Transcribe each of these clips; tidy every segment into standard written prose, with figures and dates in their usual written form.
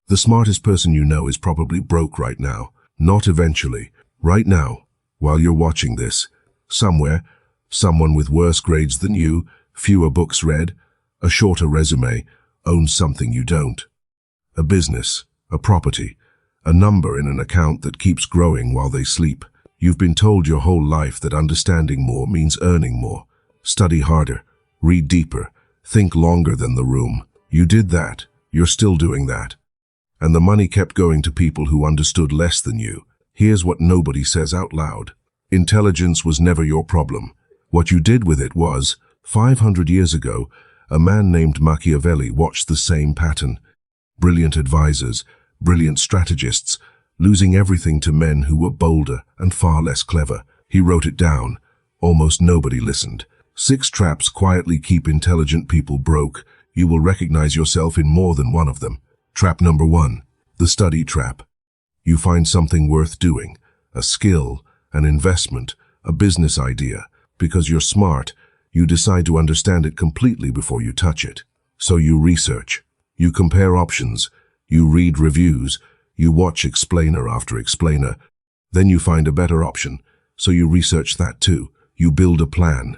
The smartest person you know is probably broke right now. Not eventually. Right now, while you're watching this. Somewhere, someone with worse grades than you, fewer books read, a shorter resume, owns something you don't. A business, a property, a number in an account that keeps growing while they sleep. You've been told your whole life that understanding more means earning more. Study harder, read deeper, think longer than the room. You did that, you're still doing that. And the money kept going to people who understood less than you. Here's what nobody says out loud. Intelligence was never your problem. What you did with it was, 500 years ago, a man named Machiavelli watched the same pattern. Brilliant advisors, brilliant strategists, losing everything to men who were bolder and far less clever. He wrote it down. Almost nobody listened. 6 traps quietly keep intelligent people broke. You will recognize yourself in more than one of them. Trap number 1, the study trap. You find something worth doing, a skill, an investment, a business idea. Because you're smart, you decide to understand it completely before you touch it. So you research, you compare options, you read reviews, you watch explainer after explainer. Then you find a better option, so you research that too. You build a plan,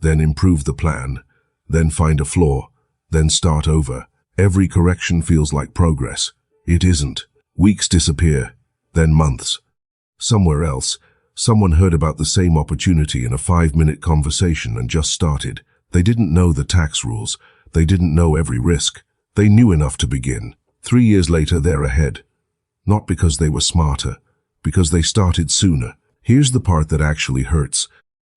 then improve the plan, then find a flaw, then start over. Every correction feels like progress. It isn't. Weeks disappear, then months. Somewhere else, someone heard about the same opportunity in a 5-minute conversation and just started. They didn't know the tax rules. They didn't know every risk. They knew enough to begin. 3 years later, they're ahead. Not because they were smarter, because they started sooner. Here's the part that actually hurts.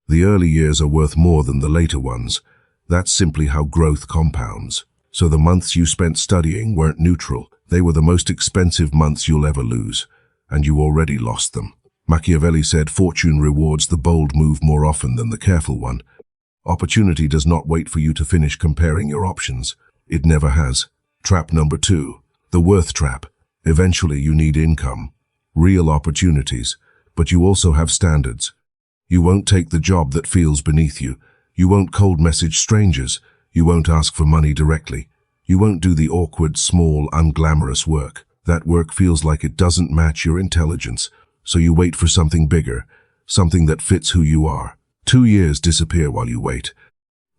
The early years are worth more than the later ones. That's simply how growth compounds. So the months you spent studying weren't neutral. They were the most expensive months you'll ever lose, and you already lost them. Machiavelli said fortune rewards the bold move more often than the careful one. Opportunity does not wait for you to finish comparing your options. It never has. Trap number 2, the worth trap. Eventually you need income, real opportunities, but you also have standards. You won't take the job that feels beneath you. You won't cold message strangers. You won't ask for money directly. You won't do the awkward, small, unglamorous work. That work feels like it doesn't match your intelligence, so you wait for something bigger, something that fits who you are. 2 years disappear while you wait.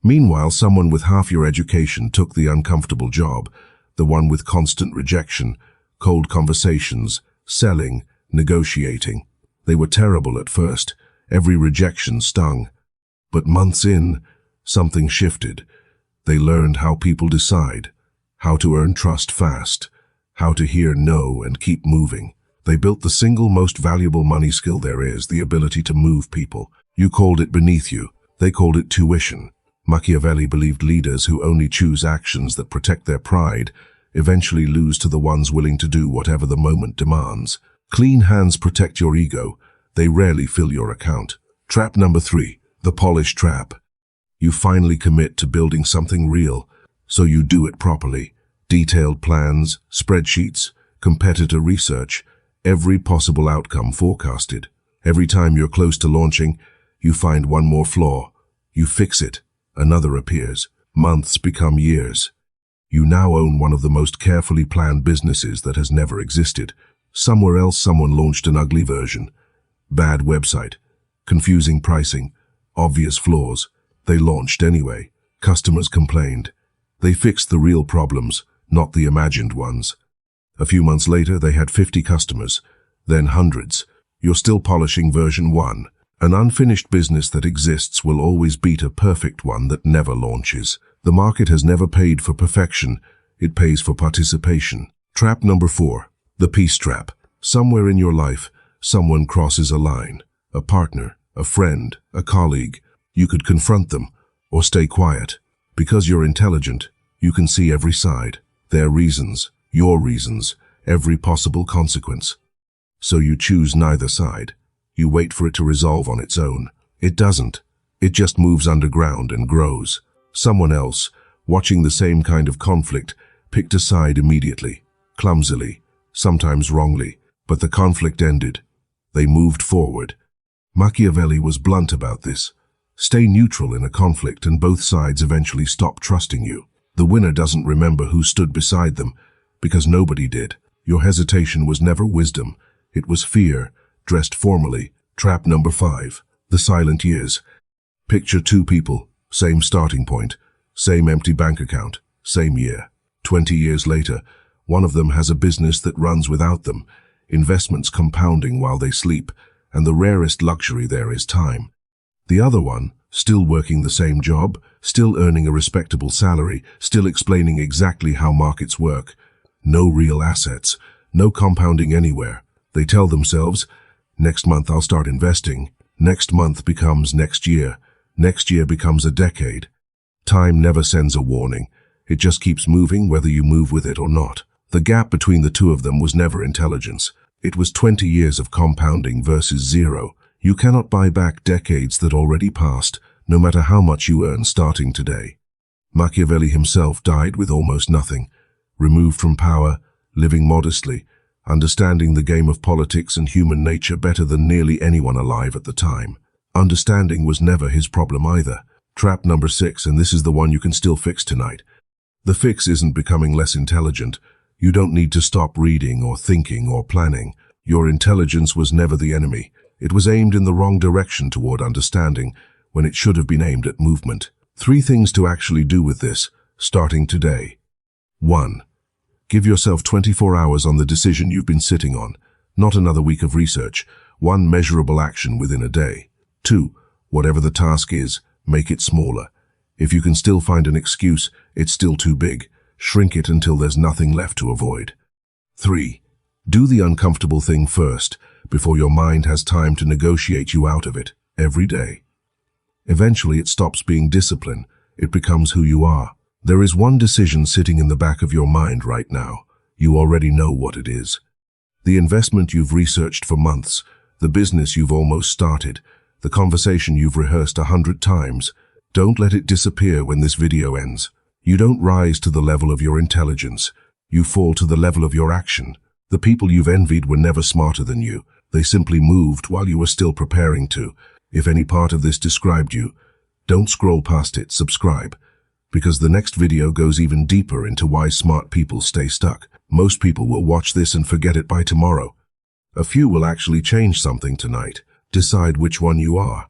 Meanwhile, someone with half your education took the uncomfortable job, the one with constant rejection, cold conversations, selling, negotiating. They were terrible at first. Every rejection stung. But months in, something shifted. They learned how people decide, how to earn trust fast, how to hear no and keep moving. They built the single most valuable money skill there is, the ability to move people. You called it beneath you. They called it tuition. Machiavelli believed leaders who only choose actions that protect their pride eventually lose to the ones willing to do whatever the moment demands. Clean hands protect your ego. They rarely fill your account. Trap number 3, the polish trap. You finally commit to building something real, so you do it properly. Detailed plans, spreadsheets, competitor research, every possible outcome forecasted. Every time you're close to launching, you find one more flaw. You fix it. Another appears. Months become years. You now own one of the most carefully planned businesses that has never existed. Somewhere else, someone launched an ugly version. Bad website, confusing pricing, obvious flaws. They launched anyway. Customers complained. They fixed the real problems, not the imagined ones. A few months later, they had 50 customers, then hundreds. You're still polishing version 1. An unfinished business that exists will always beat a perfect one that never launches. The market has never paid for perfection. It pays for participation. Trap number 4, the peace trap. Somewhere in your life, someone crosses a line. A partner, a friend, a colleague. You could confront them or stay quiet. Because you're intelligent, you can see every side, their reasons, your reasons, every possible consequence. So you choose neither side. You wait for it to resolve on its own. It doesn't. It just moves underground and grows. Someone else, watching the same kind of conflict, picked a side immediately, clumsily, sometimes wrongly, but the conflict ended. They moved forward. Machiavelli was blunt about this. Stay neutral in a conflict and both sides eventually stop trusting you. The winner doesn't remember who stood beside them, because nobody did. Your hesitation was never wisdom. It was fear, dressed formally. Trap number 5. The silent years. Picture two people, same starting point, same empty bank account, same year. 20 years later, one of them has a business that runs without them, investments compounding while they sleep, and the rarest luxury there is time. The other one, still working the same job, still earning a respectable salary, still explaining exactly how markets work. No real assets, no compounding anywhere. They tell themselves, next month I'll start investing. Next month becomes next year. Next year becomes a decade. Time never sends a warning. It just keeps moving whether you move with it or not. The gap between the two of them was never intelligence. It was 20 years of compounding versus zero. You cannot buy back decades that already passed, no matter how much you earn starting today. Machiavelli himself died with almost nothing, removed from power, living modestly, understanding the game of politics and human nature better than nearly anyone alive at the time. Understanding was never his problem either. Trap number 6, and this is the one you can still fix tonight. The fix isn't becoming less intelligent. You don't need to stop reading or thinking or planning. Your intelligence was never the enemy. It was aimed in the wrong direction toward understanding, when it should have been aimed at movement. 3 things to actually do with this, starting today. 1. Give yourself 24 hours on the decision you've been sitting on, not another week of research, one measurable action within a day. 2. Whatever the task is, make it smaller. If you can still find an excuse, it's still too big. Shrink it until there's nothing left to avoid. 3. Do the uncomfortable thing first, before your mind has time to negotiate you out of it, every day. Eventually it stops being discipline. It becomes who you are. There is one decision sitting in the back of your mind right now. You already know what it is. The investment you've researched for months, the business you've almost started, the conversation you've rehearsed 100 times. Don't let it disappear when this video ends. You don't rise to the level of your intelligence. You fall to the level of your action. The people you've envied were never smarter than you. They simply moved while you were still preparing to. If any part of this described you, don't scroll past it, subscribe. Because the next video goes even deeper into why smart people stay stuck. Most people will watch this and forget it by tomorrow. A few will actually change something tonight. Decide which one you are.